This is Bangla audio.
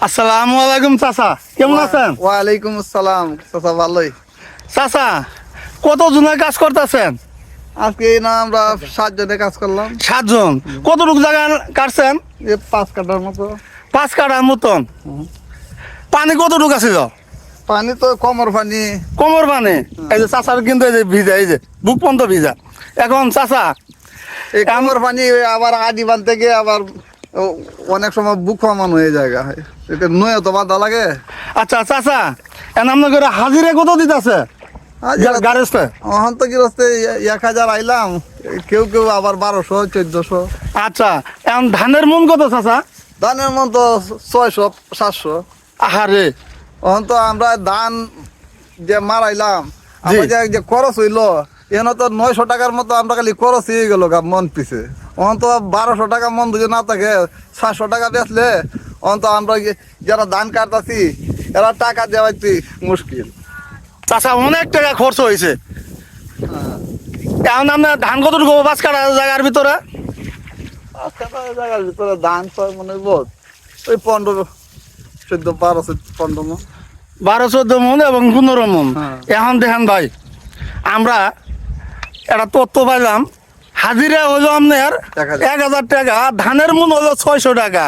আসসালামু আলাইকুম চাচা, কেমন আছেন? ওয়ালাইকুম আসসালাম। চাচা ভালোই। চাচা, কত জনের কাজ করতেছেন? আজকে এই না আমরা 7 জনে কাজ করলাম। 7 জন। কতটুকু জায়গা কাটছেন? 5 কাঠার মতো। 5 কাঠার মতন। হুম। পানি কতটুকু আছে? পানি তো কমর পানি। কোমর পানি। এই যে চাচার কিন্তু এই যে ভিজা, এই যে বুক পর্যন্ত ভিজা। এখন চাচা, এই কমর পানি আবার আদি বানতে গিয়ে আবার অনেক সময় বুক কমান হয়ে যায়। এটা নয় তো বাধা লাগে। আচ্ছা চাচা, এখন আপনার করে হাজিরা কত দিতেছে গাড়িতে? ওখান তো গৃহস্থে 1000 আইলাম, কেউ কেউ আবার 1200 1400। আচ্ছা, এখন ধানের মন কত চাচা? ধানের মন তো 600 700। আহারে, ওখান তো আমরা ধান যে মারাইলাম, জি। আমাদের যে খরচ হইলো এখানে তো 900 টাকার মতো আমরা খালি খরচ হয়ে গেল মন পিছে। ওখান তো 1200 টাকা মন যদি না থাকে 700 টাকা বেচলে ওখান তো আমরা যারা ধান কাটতাছি এরা টাকা দেওয়াইতে মুশকিল। চাচা অনেক টাকা খরচ হয়েছে। এখন আপনার ধান কতটুকু 5 কাঠা জায়গার ভিতরে? আজকে তো এই জায়গার ভিতরে ধান তো মনে বোধ ওই 15 14 12 15 মন। 12-14 মন এবং 15 মন। হ্যাঁ। এখন দেখেন ভাই, আমরা একটা তথ্য পাইলাম, হাজিরা হলো আপনার 1000 1000 টাকা, ধানের মন হলো 600 টাকা।